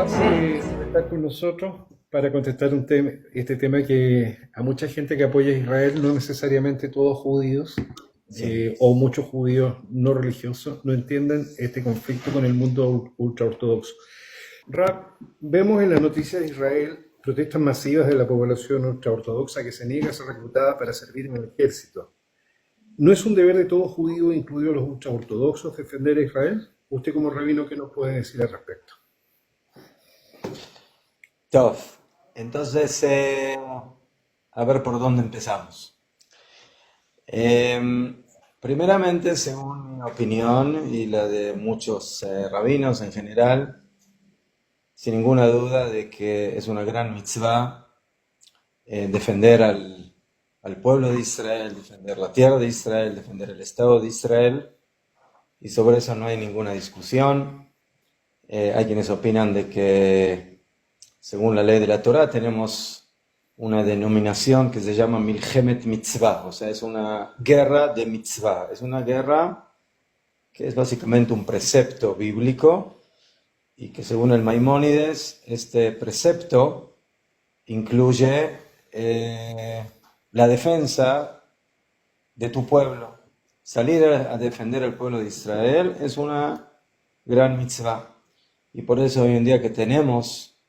Rab, por estar con nosotros para contestar este tema que a mucha gente que apoya a Israel, no necesariamente todos judíos, Sí. o muchos judíos no religiosos, no entienden este conflicto con el mundo ultraortodoxo. Rab, vemos en la noticia de Israel protestas masivas de la población ultraortodoxa que se niega a ser reclutada para servir en el ejército. ¿No es un deber de todo judío, incluidos los ultraortodoxos, defender a Israel? Usted como rabino, ¿qué nos puede decir al respecto? Tof. Entonces, a ver por dónde empezamos. Primeramente, según mi opinión y la de muchos rabinos en general, sin ninguna duda de que es una gran mitzvah defender al pueblo de Israel, defender la tierra de Israel, defender el Estado de Israel, y sobre eso no hay ninguna discusión. Hay quienes opinan de que, según la ley de la Torá, tenemos una denominación que se llama Milchemet Mitzvah, o sea, es una guerra de mitzvah, es una guerra que es básicamente un precepto bíblico y que según el Maimónides, este precepto incluye la defensa de tu pueblo. Salir a defender al pueblo de Israel es una gran mitzvah. Y por eso hoy en día que tenemos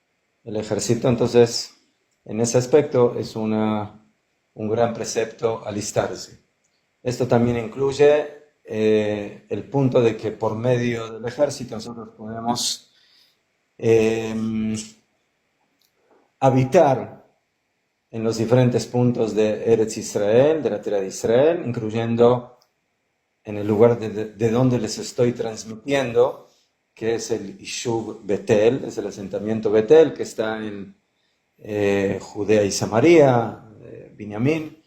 el ejército, entonces en ese aspecto es un gran precepto alistarse. Esto también incluye el punto de que por medio del ejército nosotros podemos habitar en los diferentes puntos de Eretz Israel, de la tierra de Israel, incluyendo en el lugar de donde les estoy transmitiendo, que es el Ishuv Betel, es el asentamiento Betel, que está en Judea y Samaria, Binyamin,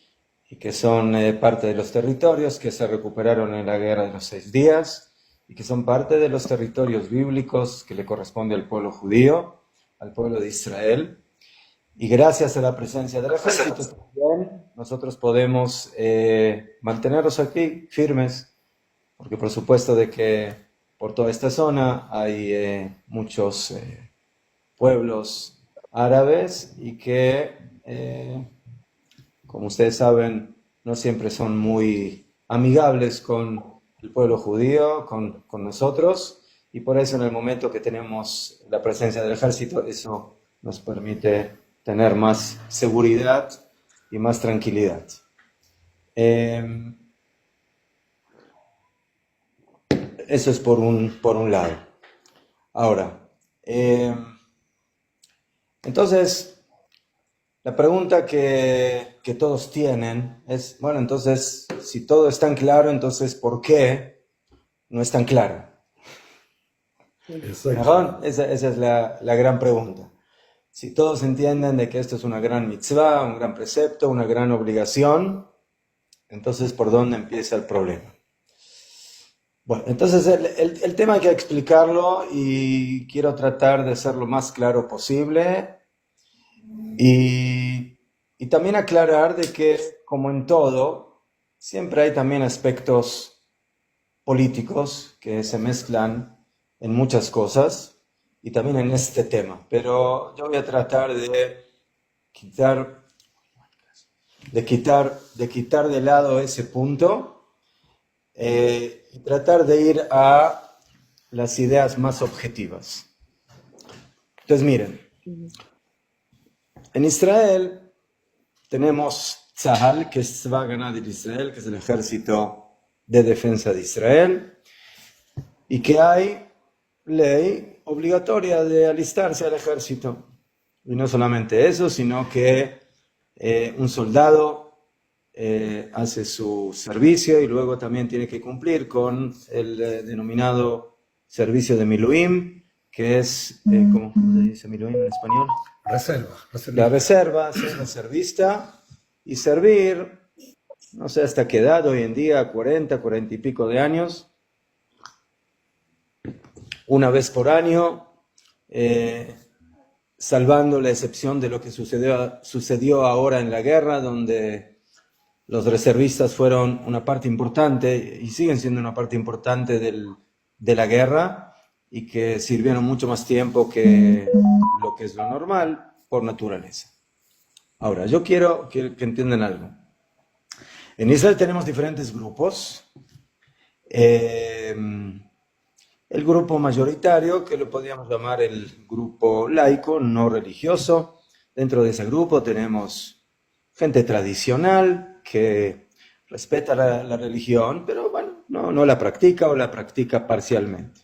y que son parte de los territorios que se recuperaron en la guerra de los 6 días, y que son parte de los territorios bíblicos que le corresponde al pueblo judío, al pueblo de Israel. Y gracias a la presencia del ejército también, nosotros podemos mantenerlos aquí firmes, porque por supuesto de que por toda esta zona hay muchos pueblos árabes y que, como ustedes saben, no siempre son muy amigables con el pueblo judío, con nosotros, y por eso en el momento que tenemos la presencia del ejército, eso nos permite tener más seguridad y más tranquilidad. Eso es por un lado. Ahora, entonces, la pregunta que todos tienen es, bueno, entonces, si todo es tan claro, entonces, ¿por qué no es tan claro? Exacto. Esa es la gran pregunta. Si todos entienden de que esto es una gran mitzvah, un gran precepto, una gran obligación, entonces, ¿por dónde empieza el problema? Bueno, entonces el tema hay que explicarlo y quiero tratar de ser lo más claro posible y también aclarar de que, como en todo, siempre hay también aspectos políticos que se mezclan en muchas cosas y también en este tema. Pero yo voy a tratar quitar, quitar de lado ese punto y tratar de ir a las ideas más objetivas. Entonces, miren, en Israel tenemos Tzahal, que es Tzva Haganah de Israel, que es el ejército de defensa de Israel, y que hay ley obligatoria de alistarse al ejército. Y no solamente eso, sino que un soldado hace su servicio y luego también tiene que cumplir con el denominado servicio de Miluim, que es, ¿cómo se dice Miluim en español? Reserva, La reservista. reserva, ser reservista y servir, no sé hasta qué edad, hoy en día, 40 y pico de años, una vez por año, salvando la excepción de lo que sucedió ahora en la guerra, donde los reservistas fueron una parte importante y siguen siendo una parte importante de la guerra, y que sirvieron mucho más tiempo que lo que es lo normal por naturaleza. Ahora, yo quiero que entiendan algo. En Israel tenemos diferentes grupos. Eh, el grupo mayoritario, que lo podríamos llamar el grupo laico, no religioso. Dentro de ese grupo tenemos gente tradicional que respeta la religión, pero bueno, no la practica o la practica parcialmente.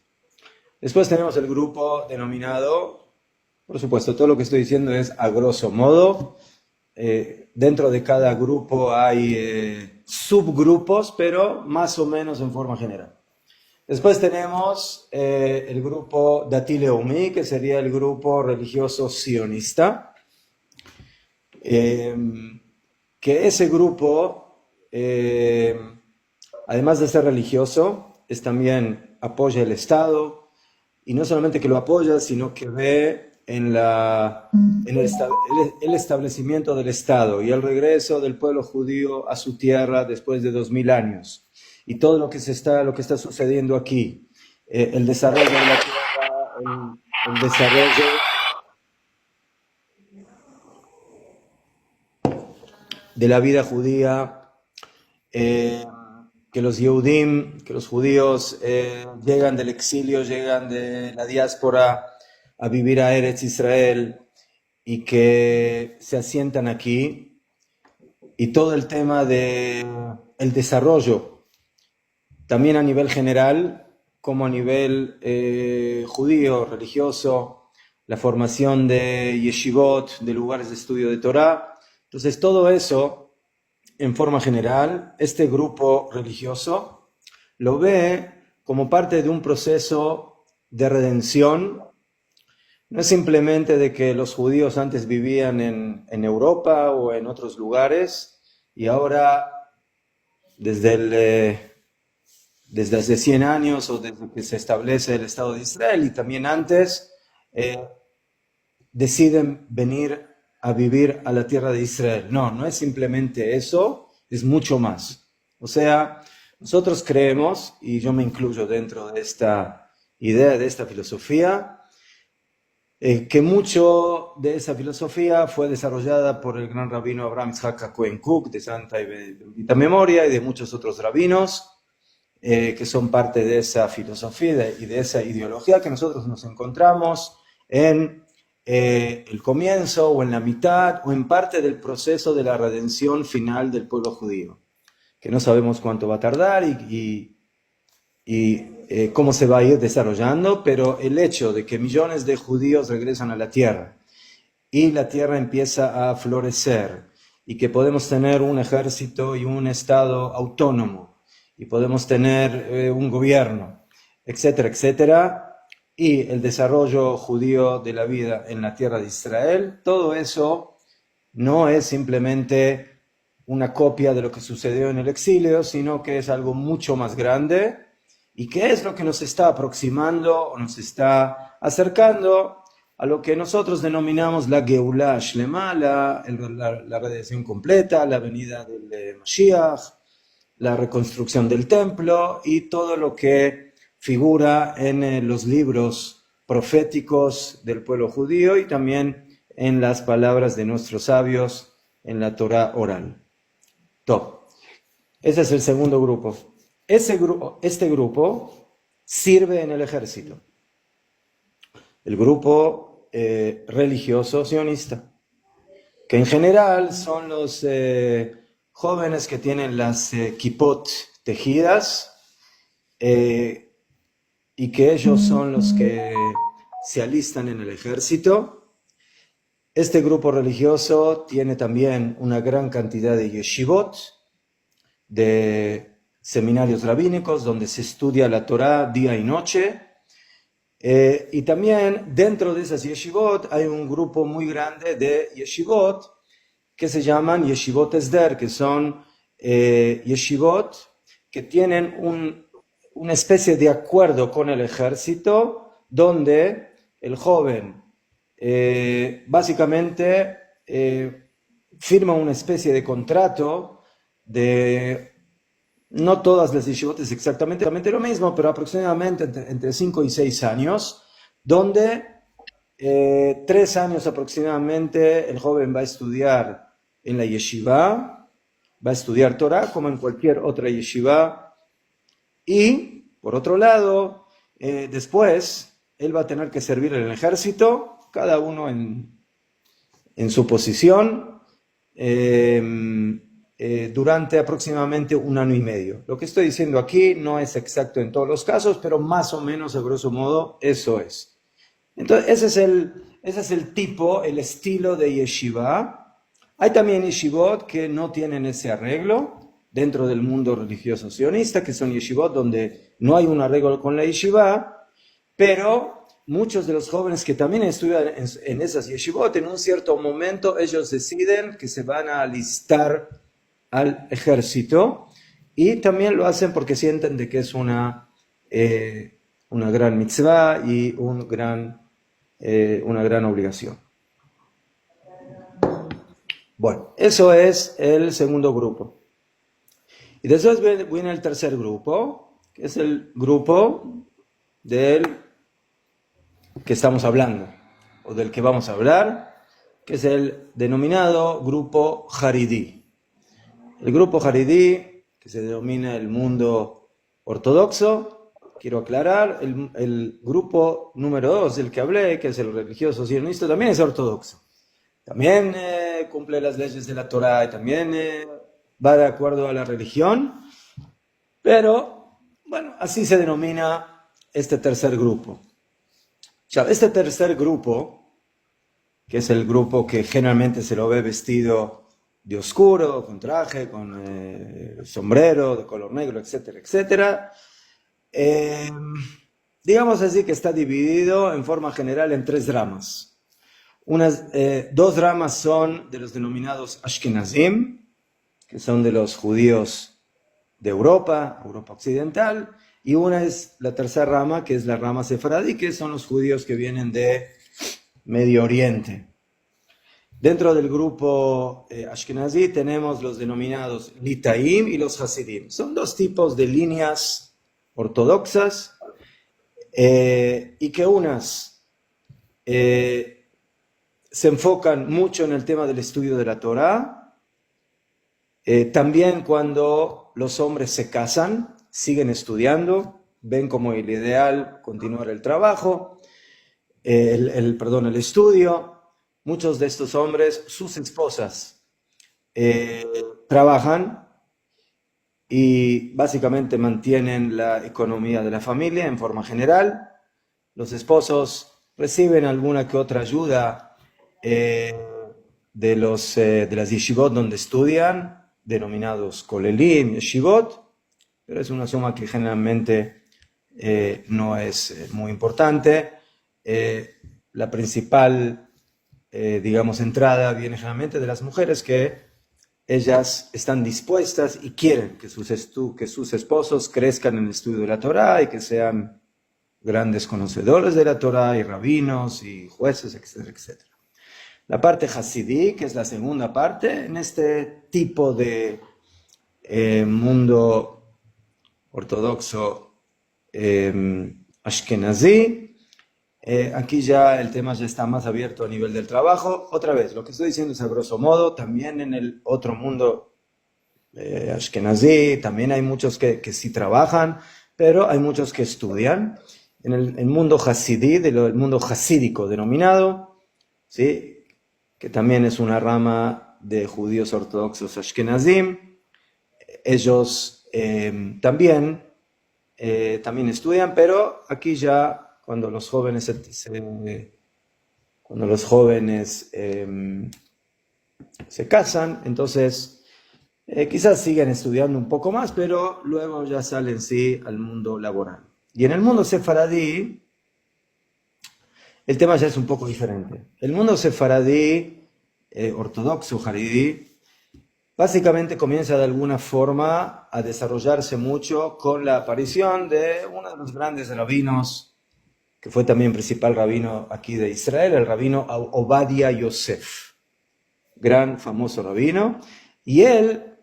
Después tenemos el grupo denominado, por supuesto, todo lo que estoy diciendo es a grosso modo. Dentro de cada grupo hay subgrupos, pero más o menos en forma general. Después tenemos el grupo Dati Leumi, que sería el grupo religioso sionista, que ese grupo, además de ser religioso, también apoya el Estado, y no solamente que lo apoya, sino que ve en el establecimiento del Estado y el regreso del pueblo judío a su tierra después de 2000 años. Y todo lo que está sucediendo aquí, el desarrollo de la tierra, el desarrollo de la vida judía, que los Yehudim, que los judíos llegan del exilio, llegan de la diáspora a vivir a Eretz Israel y que se asientan aquí, y todo el tema del desarrollo, también a nivel general como a nivel judío, religioso, la formación de yeshivot, de lugares de estudio de Torah. Entonces todo eso, en forma general, este grupo religioso lo ve como parte de un proceso de redención. No es simplemente de que los judíos antes vivían en Europa o en otros lugares y ahora desde hace 100 años o desde que se establece el Estado de Israel y también antes, deciden venir a vivir a la tierra de Israel. No es simplemente eso, es mucho más. O sea, nosotros creemos, y yo me incluyo dentro de esta idea, de esta filosofía, que mucho de esa filosofía fue desarrollada por el gran rabino Abraham Yitzhak Cohen Cook, de santa y bendita memoria, y de muchos otros rabinos, que son parte de esa filosofía y de esa ideología que nosotros nos encontramos en el comienzo o en la mitad o en parte del proceso de la redención final del pueblo judío, que no sabemos cuánto va a tardar y cómo se va a ir desarrollando, pero el hecho de que millones de judíos regresan a la tierra y la tierra empieza a florecer y que podemos tener un ejército y un estado autónomo y podemos tener un gobierno, etcétera, etcétera, y el desarrollo judío de la vida en la tierra de Israel, todo eso no es simplemente una copia de lo que sucedió en el exilio, sino que es algo mucho más grande y que es lo que nos está aproximando o nos está acercando a lo que nosotros denominamos la Geulah Shlema, la redención completa, la venida del Mashiach, la reconstrucción del templo y todo lo que figura en los libros proféticos del pueblo judío y también en las palabras de nuestros sabios en la Torah oral. Top. Ese es el segundo grupo. Este grupo sirve en el ejército. El grupo religioso sionista, que en general son los jóvenes que tienen las kipot tejidas y que ellos son los que se alistan en el ejército. Este grupo religioso tiene también una gran cantidad de yeshivot, de seminarios rabínicos donde se estudia la Torá día y noche. Y también dentro de esas yeshivot hay un grupo muy grande de yeshivot que se llaman yeshivot esder, que son yeshivot que tienen una especie de acuerdo con el ejército, donde el joven básicamente firma una especie de contrato de No todas las yeshivot es exactamente lo mismo, pero aproximadamente entre 5 y 6 años, donde 3 años aproximadamente el joven va a estudiar en la yeshiva, va a estudiar Torah como en cualquier otra yeshiva, y por otro lado, después él va a tener que servir en el ejército, cada uno en su posición, durante aproximadamente 1 año y medio. Lo que estoy diciendo aquí no es exacto en todos los casos, pero más o menos, a grosso modo, eso es. Entonces, ese es el tipo, el estilo de yeshiva. Hay también yeshivot que no tienen ese arreglo dentro del mundo religioso sionista, que son yeshivot donde no hay un arreglo con la yeshiva, pero muchos de los jóvenes que también estudian en esas yeshivot, en un cierto momento ellos deciden que se van a alistar al ejército, y también lo hacen porque sienten de que es una gran mitzvah y una gran obligación. Bueno, eso es el segundo grupo. Y después viene el tercer grupo, que es el grupo del que estamos hablando, o del que vamos a hablar, que es el denominado grupo Haridí. El grupo Haridí, que se denomina el mundo ortodoxo, quiero aclarar, el grupo número 2 del que hablé, que es el religioso sionista, también es ortodoxo. También cumple las leyes de la Torah y también va de acuerdo a la religión, pero bueno, así se denomina este tercer grupo. Ya, este tercer grupo, que es el grupo que generalmente se lo ve vestido de oscuro, con traje, con sombrero de color negro, etcétera, etcétera, digamos así que está dividido en forma general en 3 ramas. 2 ramas son de los denominados Ashkenazim, que son de los judíos de Europa occidental, y una es la tercera rama, que es la rama sefaradí, que son los judíos que vienen de Medio Oriente. Dentro del grupo Ashkenazí tenemos los denominados Litaim y los Hasidim. Son 2 tipos de líneas ortodoxas, y que unas se enfocan mucho en el tema del estudio de la Torá. También cuando los hombres se casan, siguen estudiando, ven como el ideal continuar el trabajo, el estudio. Muchos de estos hombres, sus esposas, trabajan y básicamente mantienen la economía de la familia en forma general. Los esposos reciben alguna que otra ayuda de las yeshivot donde estudian, denominados kolelim, yeshivot, pero es una suma que generalmente no es muy importante. La principal, entrada viene generalmente de las mujeres, que ellas están dispuestas y quieren que sus esposos crezcan en el estudio de la Torá y que sean grandes conocedores de la Torá y rabinos y jueces, etcétera, etcétera. La parte Hasidí, que es la segunda parte, en este tipo de mundo ortodoxo Ashkenazí, aquí ya el tema ya está más abierto a nivel del trabajo. Otra vez, lo que estoy diciendo es a grosso modo. También en el otro mundo Ashkenazí, también hay muchos que sí trabajan, pero hay muchos que estudian. En el mundo Hasidí, el mundo hasídico denominado, ¿sí?, que también es una rama de judíos ortodoxos Ashkenazim, ellos también estudian, pero aquí ya cuando los jóvenes se casan, entonces quizás siguen estudiando un poco más, pero luego ya salen sí al mundo laboral. Y en el mundo sefaradí, el tema ya es un poco diferente. El mundo sefaradí, ortodoxo, haridí, básicamente comienza de alguna forma a desarrollarse mucho con la aparición de uno de los grandes rabinos, que fue también principal rabino aquí de Israel, el rabino Ovadia Yosef, gran famoso rabino, y él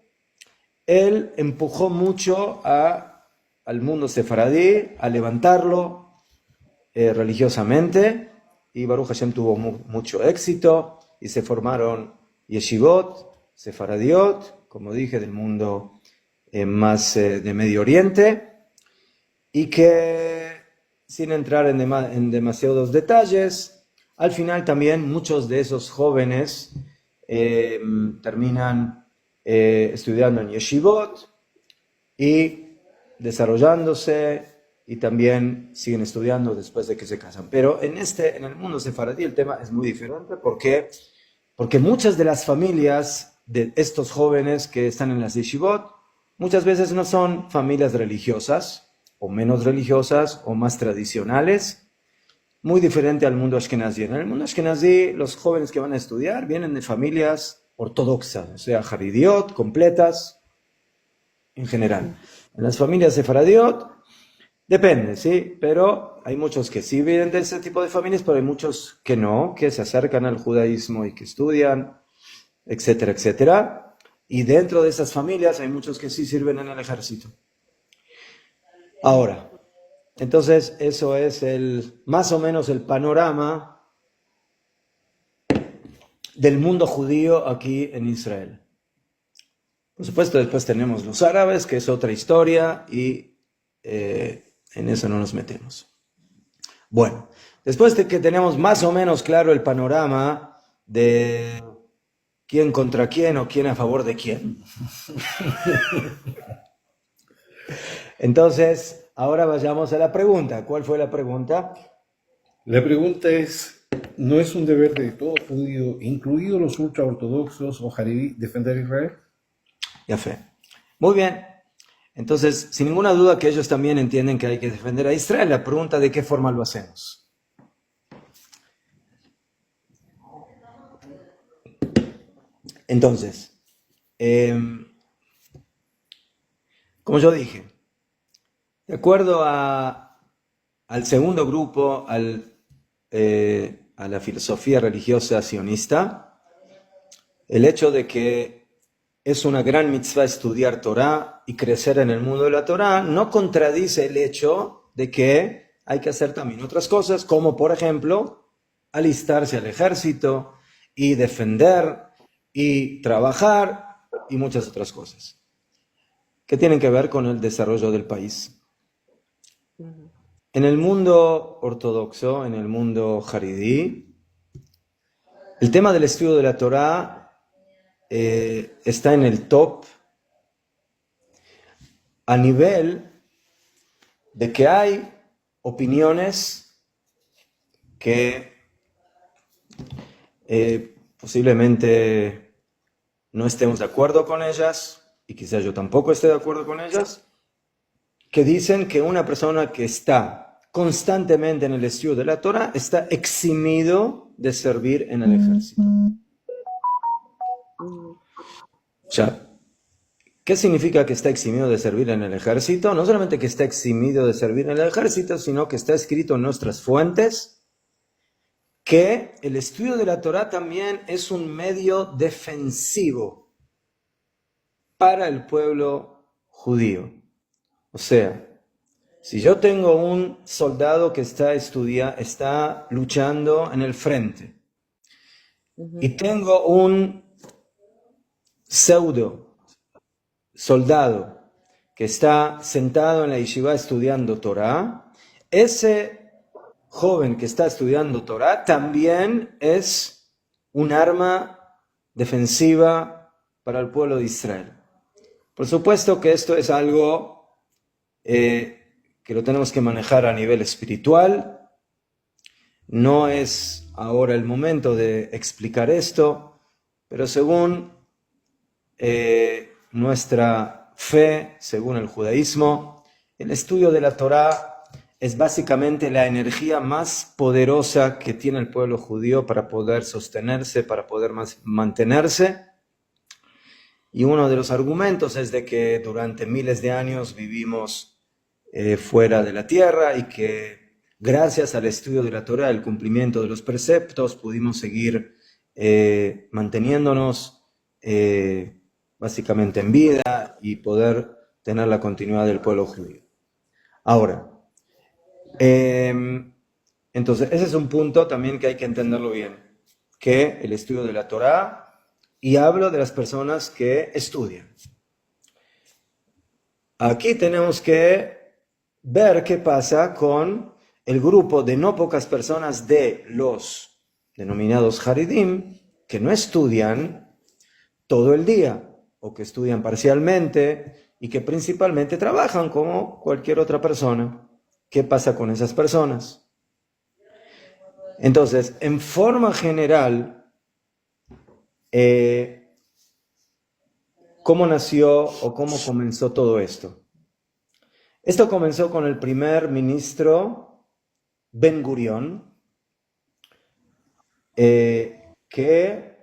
él empujó mucho al mundo sefaradí a levantarlo religiosamente, y Baruch Hashem tuvo mucho éxito, y se formaron yeshivot, sefaradiot, como dije, del mundo más de Medio Oriente, y que, sin entrar en demasiados detalles, al final también muchos de esos jóvenes terminan estudiando en yeshivot y desarrollándose, y también siguen estudiando después de que se casan. Pero en el mundo sefaradí el tema es muy diferente. ¿Por qué? Porque muchas de las familias de estos jóvenes que están en las yeshivot muchas veces no son familias religiosas, o menos religiosas, o más tradicionales, muy diferente al mundo ashkenazí. En el mundo ashkenazí, los jóvenes que van a estudiar vienen de familias ortodoxas, o sea, haridiot, completas, en general. En las familias sefaradiot, depende, ¿sí? Pero hay muchos que sí vienen de ese tipo de familias, pero hay muchos que no, que se acercan al judaísmo y que estudian, etcétera, etcétera. Y dentro de esas familias hay muchos que sí sirven en el ejército. Ahora, entonces eso es más o menos el panorama del mundo judío aquí en Israel. Por supuesto, después tenemos los árabes, que es otra historia, y en eso no nos metemos. Bueno, después de que tenemos más o menos claro el panorama de quién contra quién o quién a favor de quién, entonces ahora vayamos a la pregunta. ¿Cuál fue la pregunta? La pregunta es, ¿no es un deber de todo judío, incluidos los ultraortodoxos o haredí, defender a Israel? Ya fe. Muy bien. Entonces, sin ninguna duda que ellos también entienden que hay que defender a Israel. La pregunta, ¿de qué forma lo hacemos? Entonces, como yo dije, de acuerdo al segundo grupo, a la filosofía religiosa sionista, el hecho de que es una gran mitzvah estudiar Torah y crecer en el mundo de la Torah no contradice el hecho de que hay que hacer también otras cosas, como por ejemplo alistarse al ejército y defender y trabajar y muchas otras cosas que tienen que ver con el desarrollo del país. En el mundo ortodoxo, en el mundo haridí, el tema del estudio de la Torah está en el top, a nivel de que hay opiniones que posiblemente no estemos de acuerdo con ellas, y quizás yo tampoco esté de acuerdo con ellas, que dicen que una persona que está constantemente en el estudio de la Torah está eximido de servir en el ejército. O sea, ¿qué significa que está eximido de servir en el ejército? No solamente que está eximido de servir en el ejército, sino que está escrito en nuestras fuentes que el estudio de la Torah también es un medio defensivo para el pueblo judío. O sea, si yo tengo un soldado que está luchando en el frente, y tengo un pseudo soldado que está sentado en la yeshiva estudiando Torah, ese joven que está estudiando Torah también es un arma defensiva para el pueblo de Israel. Por supuesto que esto es algo que lo tenemos que manejar a nivel espiritual. No es ahora el momento de explicar esto, pero según nuestra fe, según el judaísmo, el estudio de la Torah es básicamente la energía más poderosa que tiene el pueblo judío para poder sostenerse, para poder mantenerse. Y uno de los argumentos es de que durante miles de años vivimos fuera de la tierra, y que gracias al estudio de la Torah, el cumplimiento de los preceptos, pudimos seguir manteniéndonos básicamente en vida y poder tener la continuidad del pueblo judío. Ahora, entonces ese es un punto también que hay que entenderlo bien, que el estudio de la Torá, y hablo de las personas que estudian. Aquí tenemos que ver qué pasa con el grupo de no pocas personas de los denominados Haridim que no estudian todo el día o que estudian parcialmente y que principalmente trabajan como cualquier otra persona. ¿Qué pasa con esas personas? Entonces, en forma general, ¿cómo nació o cómo comenzó todo esto? Esto comenzó con el primer ministro Ben Gurión, que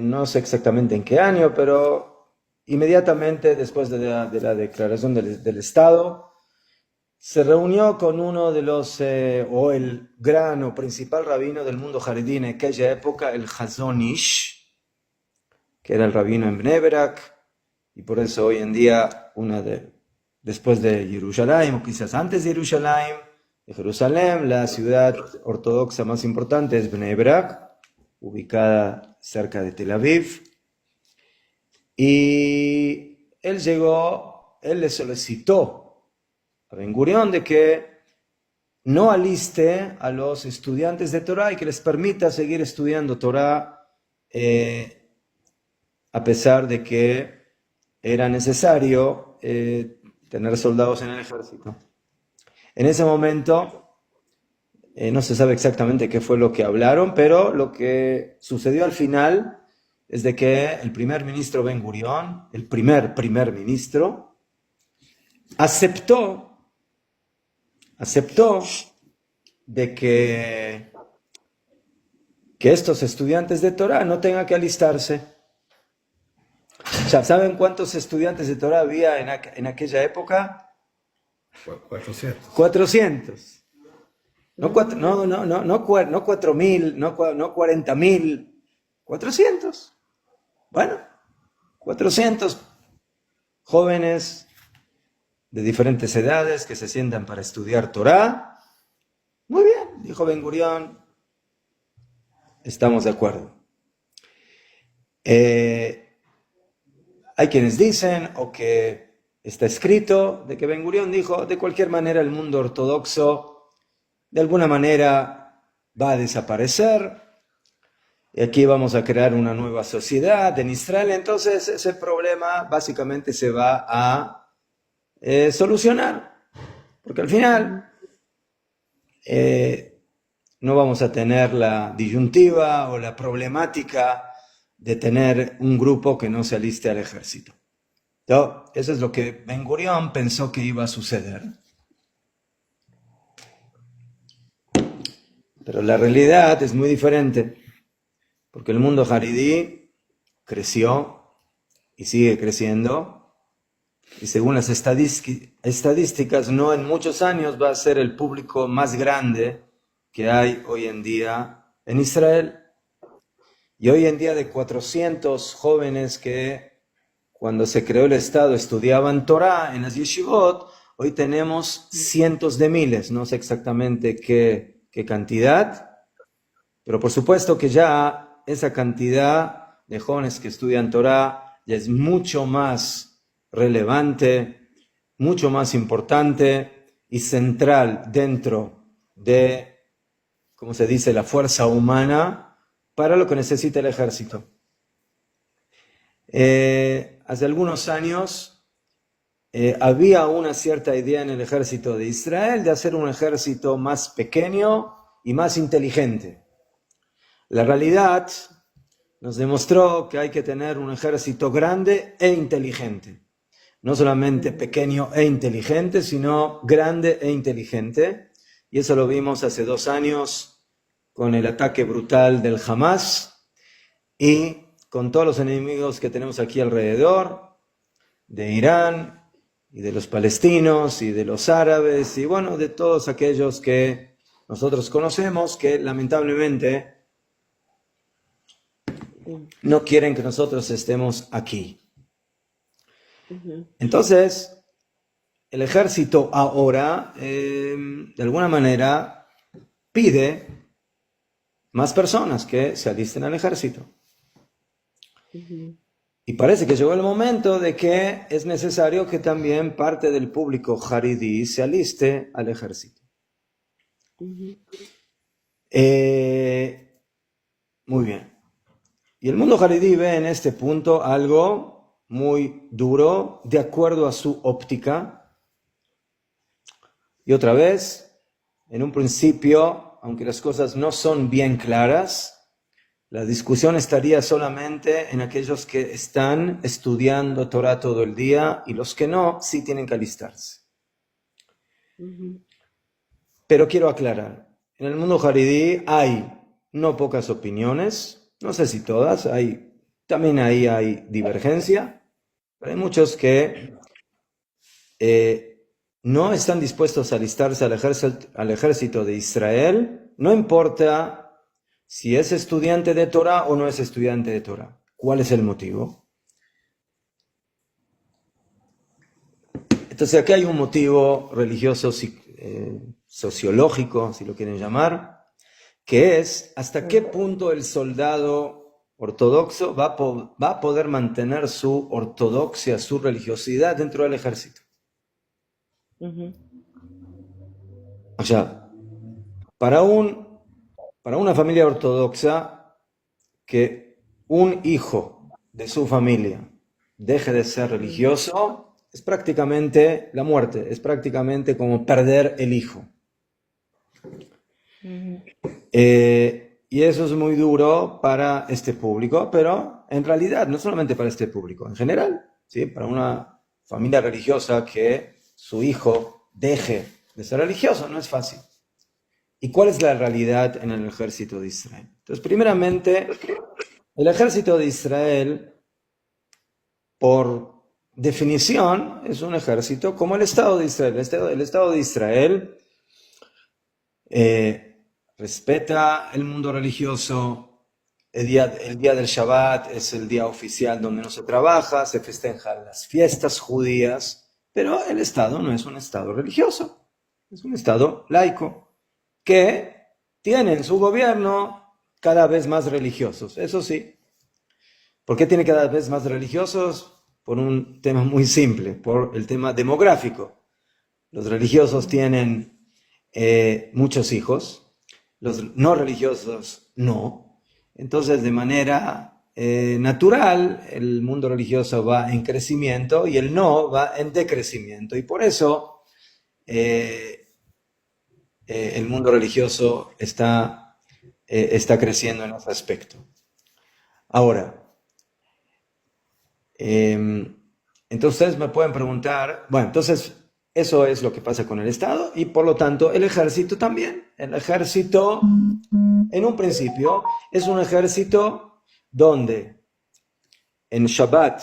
no sé exactamente en qué año, pero inmediatamente después de la declaración del Estado, se reunió con uno de los, o el gran o principal rabino del mundo jaredí en aquella época, el Hazon Ish, que era el rabino en Bnei Brak, y por eso hoy en día, después de Jerusalén, o quizás antes de Jerusalén, la ciudad ortodoxa más importante es Bnei Brak, ubicada cerca de Tel Aviv. Y él le solicitó a Ben Gurión de que no aliste a los estudiantes de Torah y que les permita seguir estudiando Torah a pesar de que era necesario tener soldados en el ejército. En ese momento no se sabe exactamente qué fue lo que hablaron, pero lo que sucedió al final es de que el primer ministro Ben Gurión, el primer ministro, aceptó de que estos estudiantes de Torah no tengan que alistarse. ¿Ya saben cuántos estudiantes de Torah había en aquella época? 400. 400. No 4.000, no 40.000, 400. Bueno, 400 jóvenes de diferentes edades que se sientan para estudiar Torah. Muy bien, dijo Ben Gurión, estamos de acuerdo. Hay quienes dicen, o que está escrito, de que Ben Gurión dijo, de cualquier manera el mundo ortodoxo de alguna manera va a desaparecer, y aquí vamos a crear una nueva sociedad en Israel, entonces ese problema básicamente se va a solucionar, porque al final no vamos a tener la disyuntiva o la problemática de tener un grupo que no se aliste al ejército. Entonces, eso es lo que Ben Gurión pensó que iba a suceder. Pero la realidad es muy diferente, porque el mundo jaredí creció y sigue creciendo, y según las estadísticas, no en muchos años va a ser el público más grande que hay hoy en día en Israel. Y hoy en día de 400 jóvenes que cuando se creó el Estado estudiaban Torah en las yeshivot, hoy tenemos cientos de miles, no sé exactamente qué cantidad, pero por supuesto que ya esa cantidad de jóvenes que estudian Torah ya es mucho más relevante, mucho más importante y central dentro de, como se dice, la fuerza humana para lo que necesita el ejército. Hace algunos años había una cierta idea en el ejército de Israel de hacer un ejército más pequeño y más inteligente. La realidad nos demostró que hay que tener un ejército grande e inteligente. No solamente pequeño e inteligente, sino grande e inteligente. Y eso lo vimos hace 2 años con el ataque brutal del Hamas y con todos los enemigos que tenemos aquí alrededor, de Irán y de los palestinos y de los árabes y bueno, de todos aquellos que nosotros conocemos que lamentablemente no quieren que nosotros estemos aquí. Entonces, el ejército ahora, de alguna manera, pide más personas que se alisten al ejército. Y parece que llegó el momento de que es necesario que también parte del público jaredí se aliste al ejército. Muy bien. Y el mundo jaredí ve en este punto algo muy duro, de acuerdo a su óptica. Y otra vez, en un principio, aunque las cosas no son bien claras, la discusión estaría solamente en aquellos que están estudiando Torah todo el día y los que no, sí tienen que alistarse. Pero quiero aclarar, en el mundo jaredí hay no pocas opiniones, no sé si todas, también ahí hay divergencia, pero hay muchos que no están dispuestos a alistarse al ejército de Israel, no importa si es estudiante de Torah o no es estudiante de Torah. ¿Cuál es el motivo? Entonces aquí hay un motivo religioso, sociológico, si lo quieren llamar, que es hasta qué punto el soldado ortodoxo va a poder mantener su ortodoxia, su religiosidad dentro del ejército. O sea, para una familia ortodoxa, que un hijo de su familia deje de ser religioso es prácticamente la muerte, es prácticamente como perder el hijo. Y eso es muy duro para este público, pero en realidad no solamente para este público, en general, ¿sí? Para una familia religiosa que su hijo deje de ser religioso no es fácil. ¿Y cuál es la realidad en el ejército de Israel? Entonces, primeramente, el ejército de Israel, por definición, es un ejército como el Estado de Israel. El Estado de Israel respeta el mundo religioso. El día del Shabbat es el día oficial donde no se trabaja, se festejan las fiestas judías, pero el Estado no es un Estado religioso, es un Estado laico, que tiene en su gobierno cada vez más religiosos, eso sí. ¿Por qué tiene cada vez más religiosos? Por un tema muy simple, por el tema demográfico. Los religiosos tienen muchos hijos, los no religiosos no. Entonces, de manera natural, el mundo religioso va en crecimiento y el no va en decrecimiento. Y por eso el mundo religioso está creciendo en ese aspecto. Ahora, entonces me pueden preguntar, bueno, entonces eso es lo que pasa con el Estado y por lo tanto el ejército también. El ejército, en un principio, es un ejército donde en Shabbat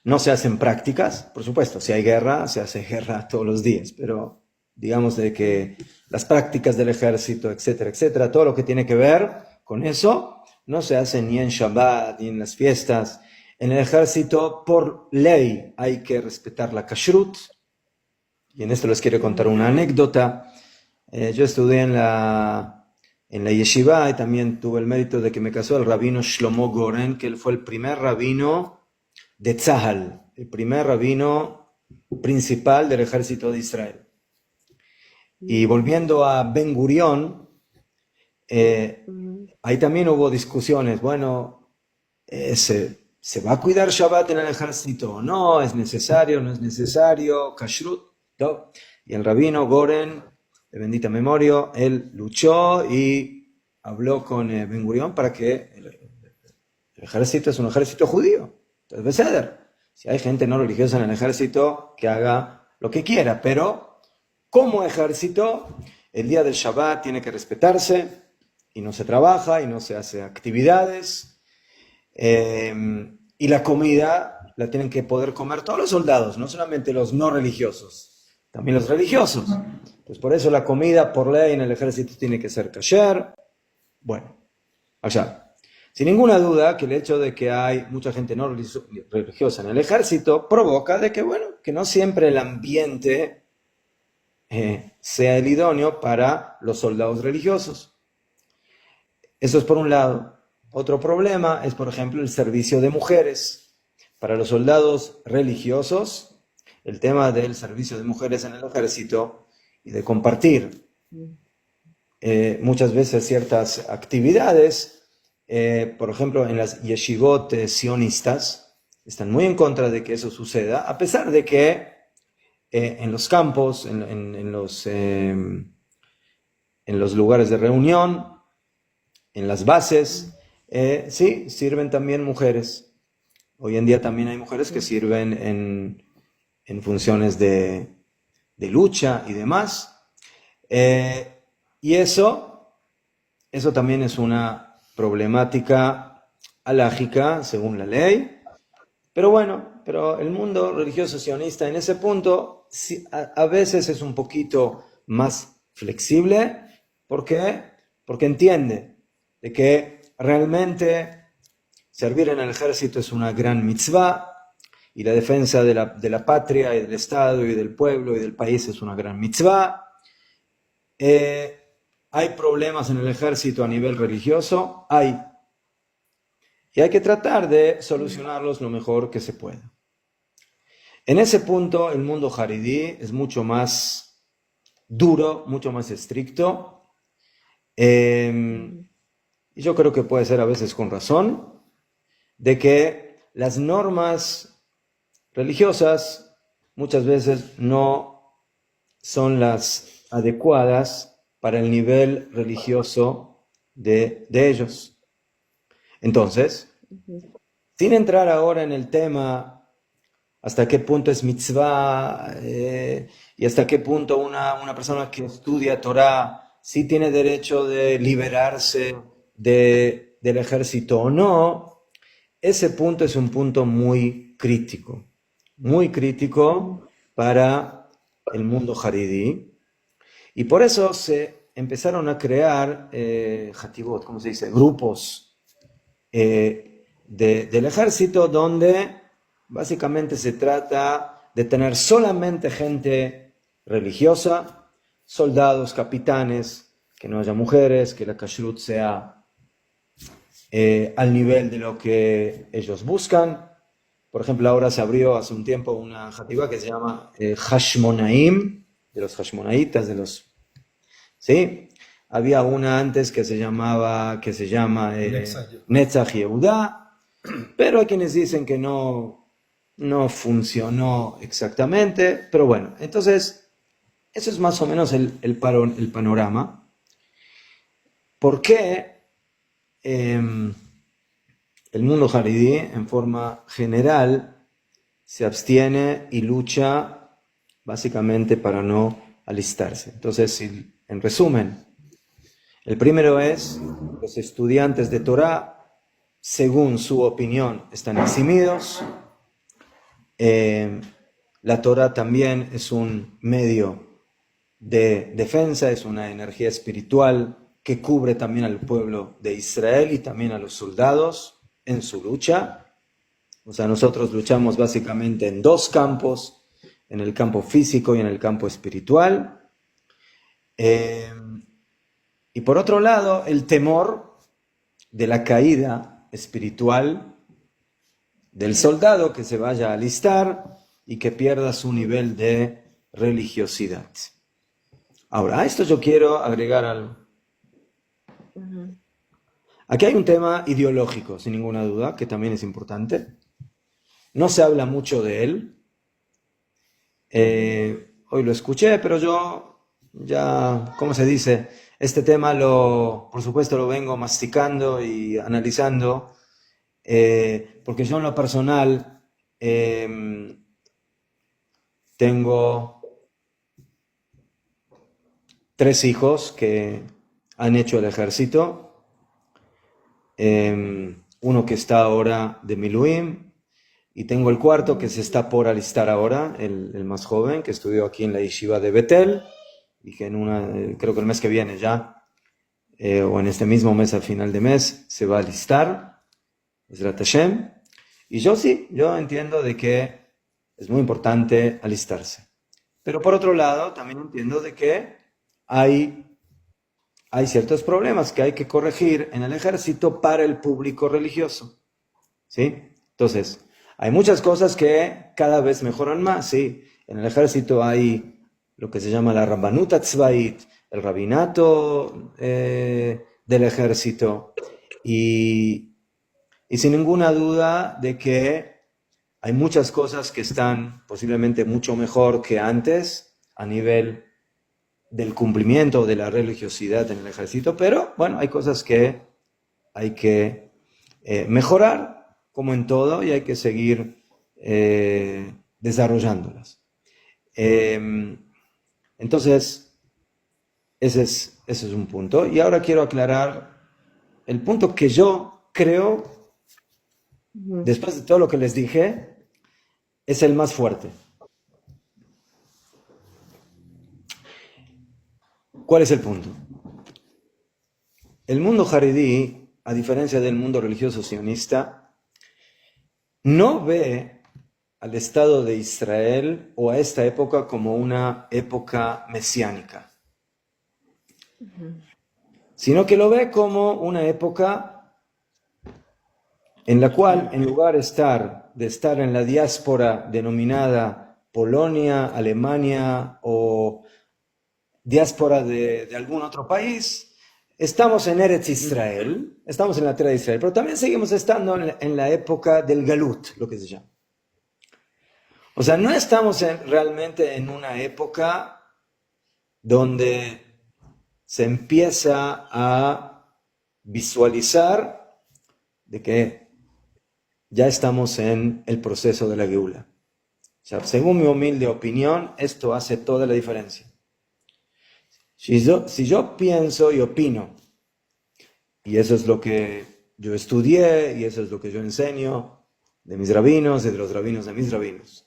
no se hacen prácticas, por supuesto, si hay guerra, se hace guerra todos los días, pero digamos de que las prácticas del ejército, etcétera, etcétera, todo lo que tiene que ver con eso, no se hace ni en Shabbat ni en las fiestas. En el ejército, por ley, hay que respetar la kashrut. Y en esto les quiero contar una anécdota. Yo estudié en la yeshiva y también tuve el mérito de que me casó el rabino Shlomo Goren, que él fue el primer rabino de Tzahal, el primer rabino principal del ejército de Israel. Y volviendo a Ben Gurión, ahí también hubo discusiones. Bueno, ¿se va a cuidar Shabbat en el ejército o no? ¿Es necesario? ¿No es necesario? Kashrut, ¿no? Y el rabino Goren, de bendita memoria, él luchó y habló con Ben Gurión para que el ejército es un ejército judío. Entonces, beseder. Si hay gente no religiosa en el ejército, que haga lo que quiera, pero como ejército, el día del Shabbat tiene que respetarse y no se trabaja y no se hace actividades. Y la comida la tienen que poder comer todos los soldados, no solamente los no religiosos, también los religiosos. Pues por eso la comida por ley en el ejército tiene que ser kasher. Bueno, allá. Sin ninguna duda que el hecho de que hay mucha gente no religiosa en el ejército provoca de que, bueno, que no siempre el ambiente sea el idóneo para los soldados religiosos. Eso es por un lado. Otro problema es, por ejemplo, el servicio de mujeres. Para los soldados religiosos, el tema del servicio de mujeres en el ejército y de compartir muchas veces ciertas actividades, por ejemplo, en las yeshivot sionistas, están muy en contra de que eso suceda, a pesar de que en los campos, en los lugares de reunión, en las bases, sí, sirven también mujeres. Hoy en día también hay mujeres que sirven en funciones de lucha y demás. Y eso también es una problemática alágica según la ley. Pero bueno, pero el mundo religioso sionista en ese punto a veces es un poquito más flexible. ¿Por qué? Porque entiende de que realmente servir en el ejército es una gran mitzvah y la defensa de la patria y del Estado y del pueblo y del país es una gran mitzvah. Hay problemas en el ejército a nivel religioso, y hay que tratar de solucionarlos lo mejor que se pueda. En ese punto, el mundo jaredí es mucho más duro, mucho más estricto, y yo creo que puede ser a veces con razón, de que las normas religiosas muchas veces no son las adecuadas para el nivel religioso de ellos. Entonces, sin entrar ahora en el tema hasta qué punto es mitzvah y hasta qué punto una persona que estudia Torah sí tiene derecho de liberarse del ejército o no, ese punto es un punto muy crítico para el mundo jaredí. Y por eso se empezaron a crear hativot, ¿cómo se dice? Grupos del ejército donde básicamente se trata de tener solamente gente religiosa, soldados, capitanes, que no haya mujeres, que la kashrut sea al nivel de lo que ellos buscan. Por ejemplo, ahora se abrió hace un tiempo una hativá que se llama Hashmonaim, de los Hashmonaitas, ¿sí? Había una antes que se llama Netzach Yehudá, pero hay quienes dicen que no funcionó exactamente, pero bueno, entonces eso es más o menos el panorama. ¿Por qué el mundo jaredí en forma general se abstiene y lucha básicamente para no alistarse? Entonces, en resumen, el primero es, los estudiantes de Torah, según su opinión, están eximidos. La Torah también es un medio de defensa, es una energía espiritual que cubre también al pueblo de Israel y también a los soldados en su lucha. O sea, nosotros luchamos básicamente en dos campos, en el campo físico y en el campo espiritual. Y por otro lado, el temor de la caída espiritual del soldado que se vaya a alistar y que pierda su nivel de religiosidad. Ahora, a esto yo quiero agregar algo. Aquí hay un tema ideológico, sin ninguna duda, que también es importante. No se habla mucho de él. Hoy lo escuché, pero yo ya, ¿cómo se dice? Este tema por supuesto, lo vengo masticando y analizando, porque yo en lo personal tengo 3 hijos que han hecho el ejército, uno que está ahora de Miluim, y tengo el cuarto que se está por alistar ahora, el más joven, que estudió aquí en la yeshiva de Betel, y que creo que el mes que viene ya o en este mismo mes, al final de mes, se va a alistar, Bezrat Hashem. Y yo entiendo de que es muy importante alistarse. Pero por otro lado, también entiendo de que hay ciertos problemas que hay que corregir en el ejército para el público religioso, ¿sí? Entonces, hay muchas cosas que cada vez mejoran más, ¿sí? En el ejército hay lo que se llama la Rabbanut Tzvait, el rabinato del ejército, y sin ninguna duda de que hay muchas cosas que están posiblemente mucho mejor que antes a nivel del cumplimiento de la religiosidad en el ejército, pero bueno, hay cosas que hay que mejorar, como en todo, y hay que seguir desarrollándolas. Entonces, ese es un punto. Y ahora quiero aclarar el punto que yo creo, después de todo lo que les dije, es el más fuerte. ¿Cuál es el punto? El mundo jaredí, a diferencia del mundo religioso sionista, no ve al Estado de Israel o a esta época como una época mesiánica, sino que lo ve como una época en la cual, en lugar de estar en la diáspora denominada Polonia, Alemania o diáspora de algún otro país, estamos en Eretz Israel, estamos en la tierra de Israel, pero también seguimos estando en la época del Galut, lo que se llama. O sea, no estamos realmente en una época donde se empieza a visualizar de que ya estamos en el proceso de la Geula. O sea, según mi humilde opinión, esto hace toda la diferencia. Si yo pienso y opino, y eso es lo que yo estudié, y eso es lo que yo enseño de mis rabinos y de los rabinos de mis rabinos,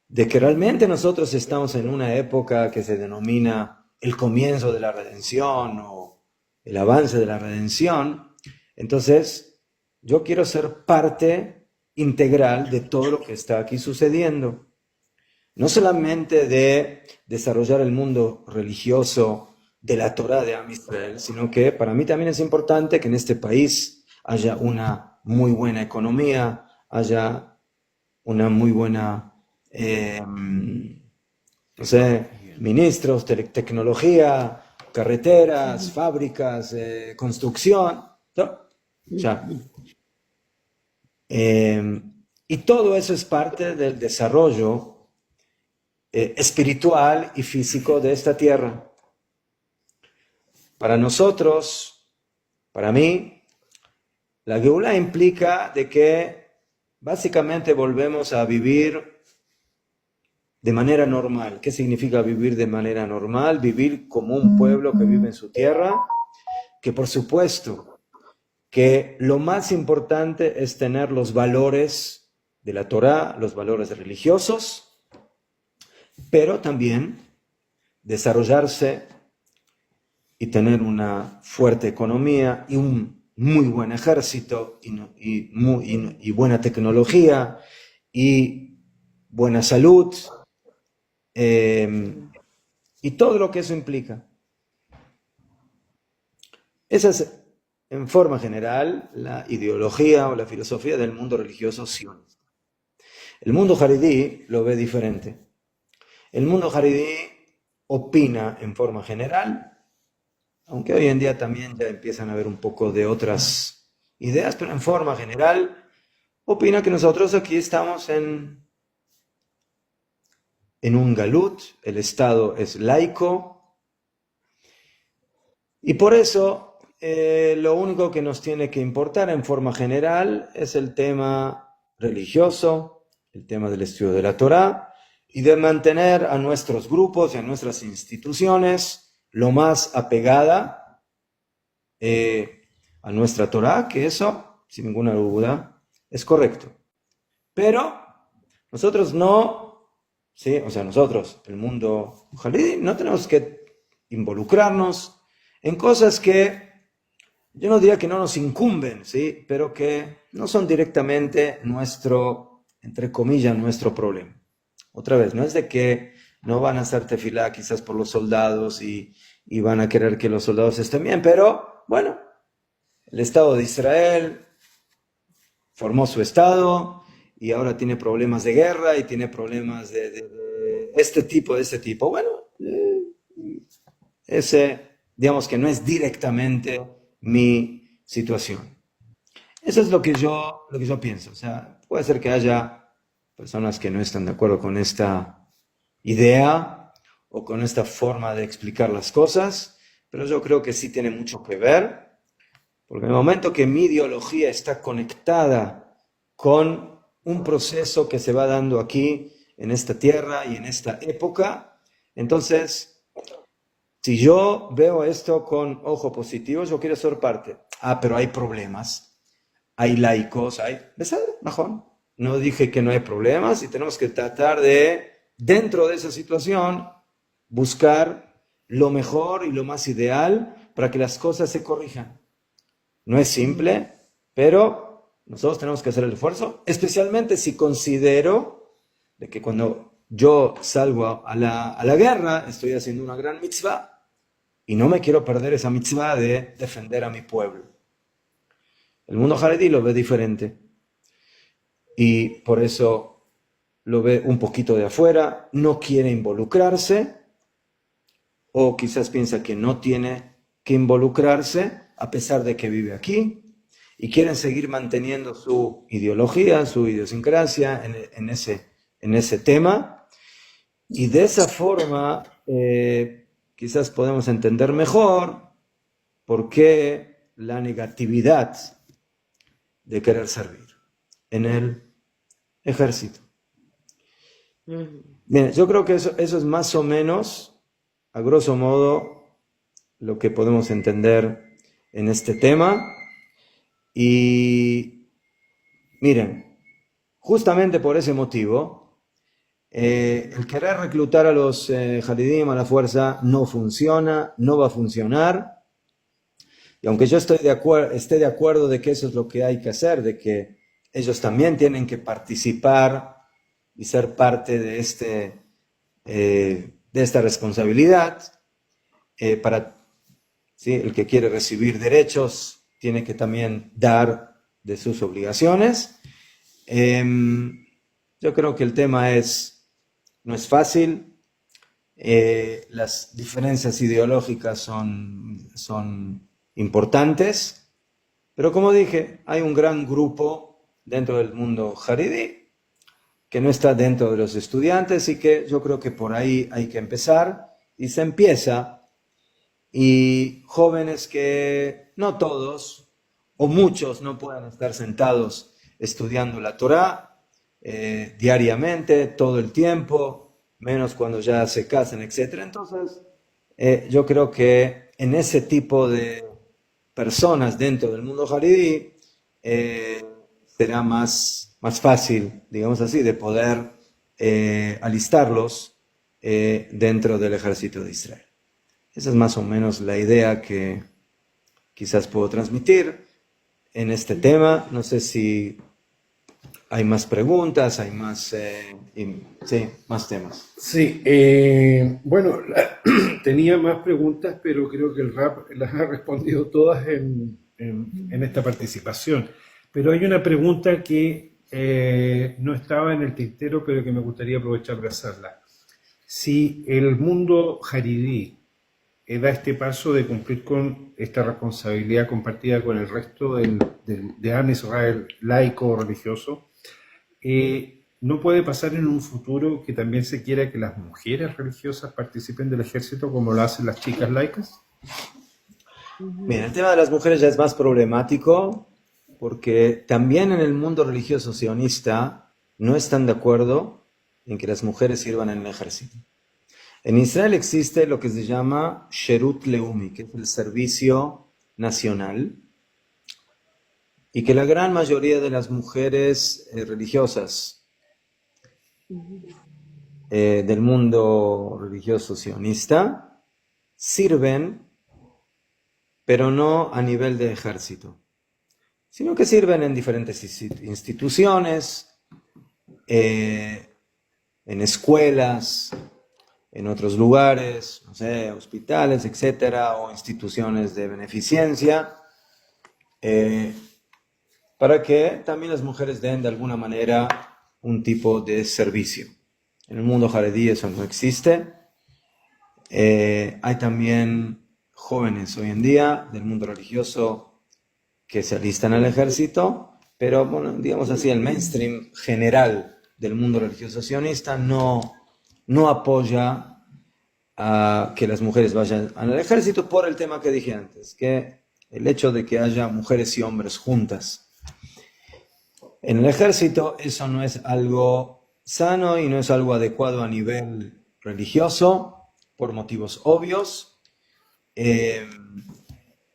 de que realmente nosotros estamos en una época que se denomina el comienzo de la redención o el avance de la redención, entonces yo quiero ser parte integral de todo lo que está aquí sucediendo. No solamente de desarrollar el mundo religioso de la Torá de Am Israel, sino que para mí también es importante que en este país haya una muy buena economía, haya una muy buena, ministros, tecnología, carreteras, fábricas, construcción, ¿no? Ya. Y todo eso es parte del desarrollo espiritual y físico de esta tierra. Para nosotros, para mí, la Geulá implica de que básicamente volvemos a vivir de manera normal. ¿Qué significa vivir de manera normal? Vivir como un pueblo que vive en su tierra, que por supuesto que lo más importante es tener los valores de la Torá, los valores religiosos, pero también desarrollarse y tener una fuerte economía y un muy buen ejército y buena tecnología y buena salud y todo lo que eso implica. Esa es, en forma general, la ideología o la filosofía del mundo religioso sionista. El mundo jaredí lo ve diferente. El mundo jaredí opina en forma general, aunque hoy en día también ya empiezan a haber un poco de otras ideas, pero en forma general opina que nosotros aquí estamos en un galut, el Estado es laico, y por eso lo único que nos tiene que importar en forma general es el tema religioso, el tema del estudio de la Torá, y de mantener a nuestros grupos y a nuestras instituciones lo más apegada a nuestra Torá, que eso, sin ninguna duda, es correcto. Pero nosotros no, ¿sí? O sea, nosotros, el mundo jaredí, no tenemos que involucrarnos en cosas que yo no diría que no nos incumben, ¿sí? Pero que no son directamente nuestro, entre comillas, nuestro problema. Otra vez, no es de que no van a hacer tefilá quizás por los soldados y van a querer que los soldados estén bien, pero bueno, el Estado de Israel formó su Estado y ahora tiene problemas de guerra y tiene problemas de este tipo. Bueno, ese, digamos que no es directamente mi situación. Eso es lo que yo pienso. O sea, puede ser que haya personas que no están de acuerdo con esta idea o con esta forma de explicar las cosas, pero yo creo que sí tiene mucho que ver, porque en el momento que mi ideología está conectada con un proceso que se va dando aquí, en esta tierra y en esta época, entonces, si yo veo esto con ojo positivo, yo quiero ser parte. Pero hay problemas, hay laicos, hay... Mejor. No dije que no hay problemas y tenemos que tratar de, dentro de esa situación, buscar lo mejor y lo más ideal para que las cosas se corrijan. No es simple, pero nosotros tenemos que hacer el esfuerzo, especialmente si considero de que cuando yo salgo a la guerra, estoy haciendo una gran mitzvah y no me quiero perder esa mitzvah de defender a mi pueblo. El mundo jaredí lo ve diferente y por eso lo ve un poquito de afuera, no quiere involucrarse o quizás piensa que no tiene que involucrarse a pesar de que vive aquí y quieren seguir manteniendo su ideología, su idiosincrasia en ese tema y de esa forma quizás podemos entender mejor por qué la negatividad de querer servir en el ejército. Bien, yo creo que eso es más o menos, a grosso modo, lo que podemos entender en este tema. Y miren, justamente por ese motivo, el querer reclutar a los Haridim a la fuerza no funciona, no va a funcionar. Y aunque yo esté de acuerdo de que eso es lo que hay que hacer, de que ellos también tienen que participar y ser parte de esta responsabilidad, ¿sí? El que quiere recibir derechos tiene que también dar de sus obligaciones. Yo creo que el tema no es fácil. Las diferencias ideológicas son importantes, pero como dije, hay un gran grupo dentro del mundo jaredí que no está dentro de los estudiantes y que yo creo que por ahí hay que empezar y se empieza. Y jóvenes que no todos o muchos no pueden estar sentados estudiando la Torá diariamente, todo el tiempo, menos cuando ya se casan, etc. Entonces, yo creo que en ese tipo de personas dentro del mundo jaredí será más fácil, digamos así, de poder alistarlos dentro del ejército de Israel. Esa es más o menos la idea que quizás puedo transmitir en este tema. No sé si hay más preguntas, hay más, sí, más temas. Sí, bueno, tenía más preguntas, pero creo que el rap las ha respondido todas en esta participación. Pero hay una pregunta que no estaba en el tintero, pero que me gustaría aprovechar para hacerla. Si el mundo jaredí da este paso de cumplir con esta responsabilidad compartida con el resto de Am Israel laico o religioso, ¿no puede pasar en un futuro que también se quiera que las mujeres religiosas participen del ejército como lo hacen las chicas laicas? Bien, el tema de las mujeres ya es más problemático porque también en el mundo religioso sionista no están de acuerdo en que las mujeres sirvan en el ejército. En Israel existe lo que se llama Sherut Leumi, que es el servicio nacional, y que la gran mayoría de las mujeres religiosas del mundo religioso sionista sirven pero no a nivel de ejército, sino que sirven en diferentes instituciones, en escuelas, en otros lugares, no sé, hospitales, etcétera, o instituciones de beneficencia, para que también las mujeres den de alguna manera un tipo de servicio. En el mundo jaredí eso no existe. Hay también jóvenes hoy en día del mundo religioso que se alistan al ejército, pero bueno, digamos así, el mainstream general del mundo religioso sionista no apoya a que las mujeres vayan al ejército por el tema que dije antes, que el hecho de que haya mujeres y hombres juntas en el ejército, eso no es algo sano y no es algo adecuado a nivel religioso, por motivos obvios.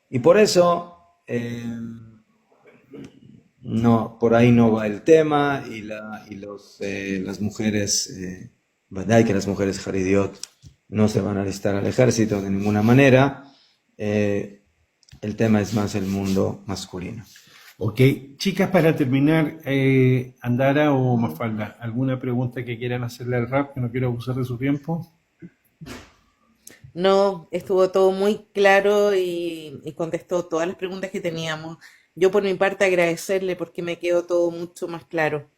Y por eso, no, por ahí no va el tema y las mujeres, verdad que las mujeres Haridiot no se van a alistar al ejército de ninguna manera. El tema es más el mundo masculino. Ok, chicas, para terminar, Andara o Mafalda, ¿alguna pregunta que quieran hacerle al Rab, que no quiero abusar de su tiempo? No, estuvo todo muy claro y contestó todas las preguntas que teníamos. Yo por mi parte agradecerle porque me quedó todo mucho más claro.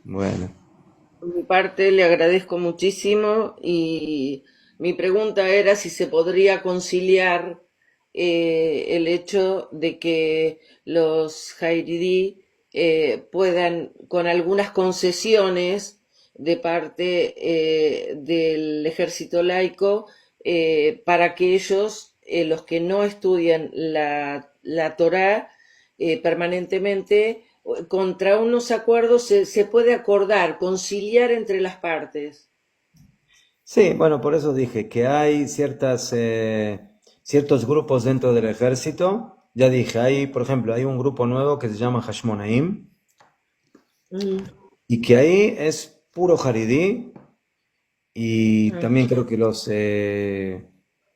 Bueno, Por mi parte, le agradezco muchísimo y mi pregunta era si se podría conciliar el hecho de que los Haredí puedan, con algunas concesiones de parte del ejército laico, para que ellos, los que no estudian la Torá permanentemente, contra unos acuerdos se puede acordar, conciliar entre las partes. sí, bueno, por eso dije que hay ciertos grupos dentro del ejército. Ya dije, por ejemplo, hay un grupo nuevo que se llama Hashmonaim Mm, y que ahí es puro Haridí y mm. también creo que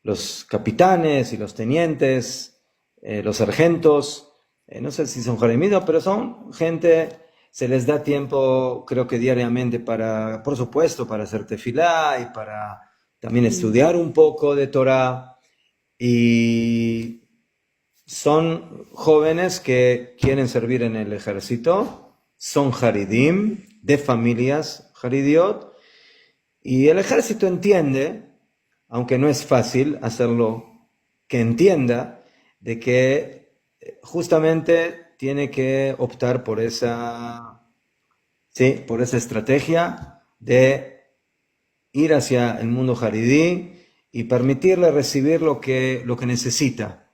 los capitanes y los tenientes, los sargentos, no sé si son jaremidos, pero son gente, se les da tiempo, creo que diariamente para, por supuesto, para hacer tefilá y para también estudiar un poco de Torah. Y son jóvenes que quieren servir en el ejército, son haridim, de familias haridiot, y el ejército entiende, aunque no es fácil hacerlo, que entienda de que justamente tiene que optar por por esa estrategia de ir hacia el mundo jaridí y permitirle recibir lo que necesita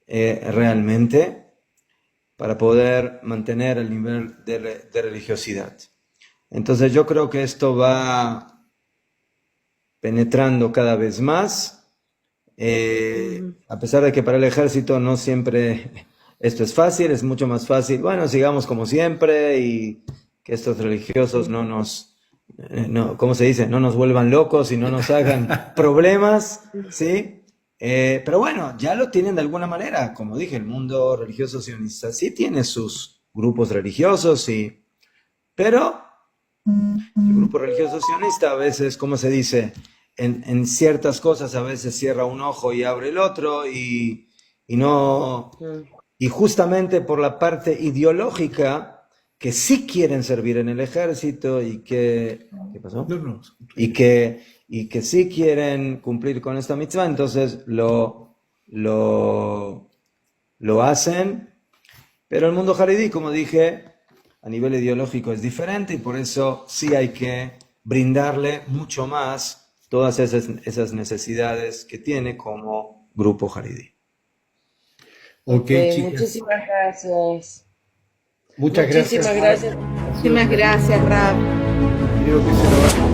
realmente para poder mantener el nivel de religiosidad. Entonces yo creo que esto va penetrando cada vez más, a pesar de que para el ejército no siempre esto es fácil, es mucho más fácil, bueno, sigamos como siempre y que estos religiosos ¿cómo se dice? No nos vuelvan locos y no nos hagan problemas, ¿sí? Pero bueno, ya lo tienen de alguna manera, como dije, el mundo religioso sionista sí tiene sus grupos religiosos, pero el grupo religioso sionista a veces, ¿cómo se dice? En ciertas cosas a veces cierra un ojo y abre el otro no, y justamente por la parte ideológica que sí quieren servir en el ejército ¿qué pasó? No. Y que sí quieren cumplir con esta mitzvah, entonces lo hacen, pero el mundo jaredí, como dije, a nivel ideológico es diferente y por eso sí hay que brindarle mucho más todas esas necesidades que tiene como grupo jaredí. Ok, chicas, Muchísimas gracias. muchas gracias. Muchísimas gracias. Ha sido Muchísimas gracias, Rab. creo que se lo va